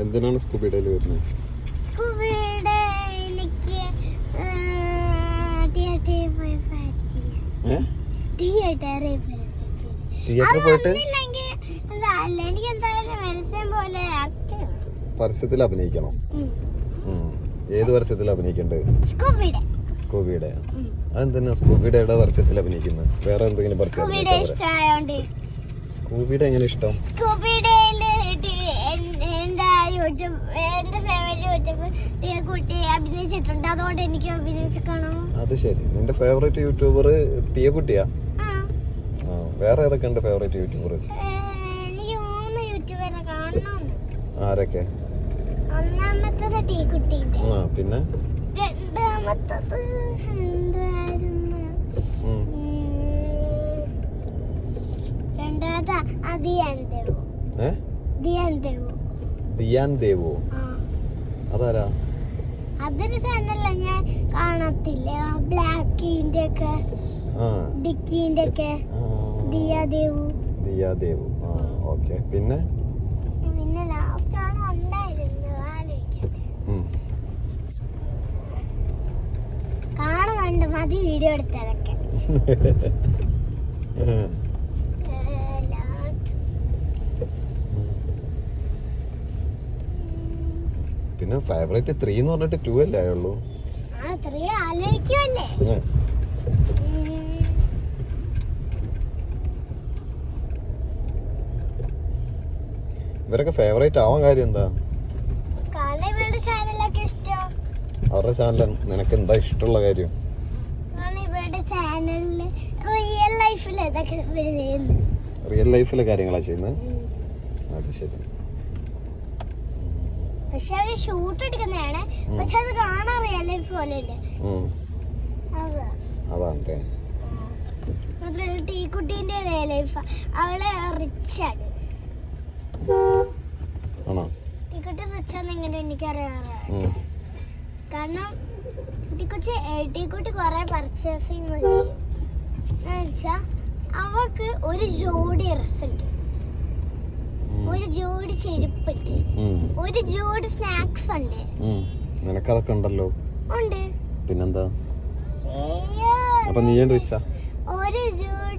എന്തിനാണ് സ്കൂബി ഡേയിൽ വരുന്നത്? തിയേറ്ററിൽ പോയിട്ട് പരസ്യത്തിൽ അഭിനയിക്കണം. ഏത് പരസ്യത്തിൽ അഭിനയിക്കണ്ടത്? സ്കൂബിയുടെ. അതെന്തിനാ സ്കൂബിയുടെ പരസ്യത്തിൽ അഭിനയിക്കുന്നത്? വേറെ എന്തെങ്കിലും പരസ്യം? സ്കൂബിയുടെ എങ്ങനെ ഇഷ്ടം? അത് ശരി. നിന്റെ ഫേവറേറ്റ് യൂട്യൂബർ ടീയക്കുട്ടിയാ? വേറെ ഏതൊക്കെ ഉണ്ട് ഫേവറേറ്റ് യൂട്യൂബർ? ആരൊക്കെ? ഒന്നാമത്തത് ടീക്കുട്ടിന്റെ. പിന്നെ രണ്ടാമത്തത് എന്തായിരുന്നു? രണ്ടാമത്തെ ദിയാൻ ദേവോ. അതാരാ? അതൊരു ചാനലല്ല, ഞാൻ കാണത്തില്ല. ബ്ലാക്കിന്റെ ഒക്കെ ഡിക്കിന്റെ ഒക്കെ. ദിയാദേവു. ഓക്കെ. പിന്നെ ലാസ്റ്റ് ആണ് ഉണ്ടായിരുന്നു. കാണുന്നുണ്ട്, മതി വീഡിയോ എടുത്തതൊക്കെ. പിന്നെ ഫേവറേറ്റ് 3 എന്ന് പറഞ്ഞിട്ട് 2 അല്ലേ ആയുള്ളൂ? ഇവരൊക്കെ ഫേവറേറ്റ് ആവാൻ കാര്യം എന്താ? അവരുടെ ചാനൽ നിനക്ക് എന്താ ഇഷ്ടമുള്ള കാര്യം? റിയൽ ലൈഫിലെ കാര്യങ്ങളാ ചെയ്യുന്നത്. അത് ശരി. പക്ഷെ അവര് ഷൂട്ട് എടുക്കുന്നതാണ്, പക്ഷെ അത് കാണാൻ റിയൽ ലൈഫ് പോലെ ഉണ്ട്. അതാണ് ടീക്കുട്ടീന്റെ റിയൽ ലൈഫ്. അവള് റിച്ച് ആണ്. ടീക്കുട്ടി റിച്ച് ആണെന്ന് എങ്ങനെ എനിക്കറിയാറ്? കാരണം ടീക്കുട്ടി കുറെ പർച്ചേസിങ് ചെയ്യും. എന്നുവെച്ചാ അവക്ക് ഒരു ജോഡി ഡ്രസ് ഉണ്ട്, ഒരു ജോഡി ചെരുപ്പുണ്ട്, ഒരു ജോഡി സ്നാക്സ് ഉണ്ട്. നിനക്കതൊക്കെ ഉണ്ടല്ലോ. ഉണ്ട്. പിന്നെന്താ? അപ്പൊ നീ റിച്ചാ? ഒരു ജോഡി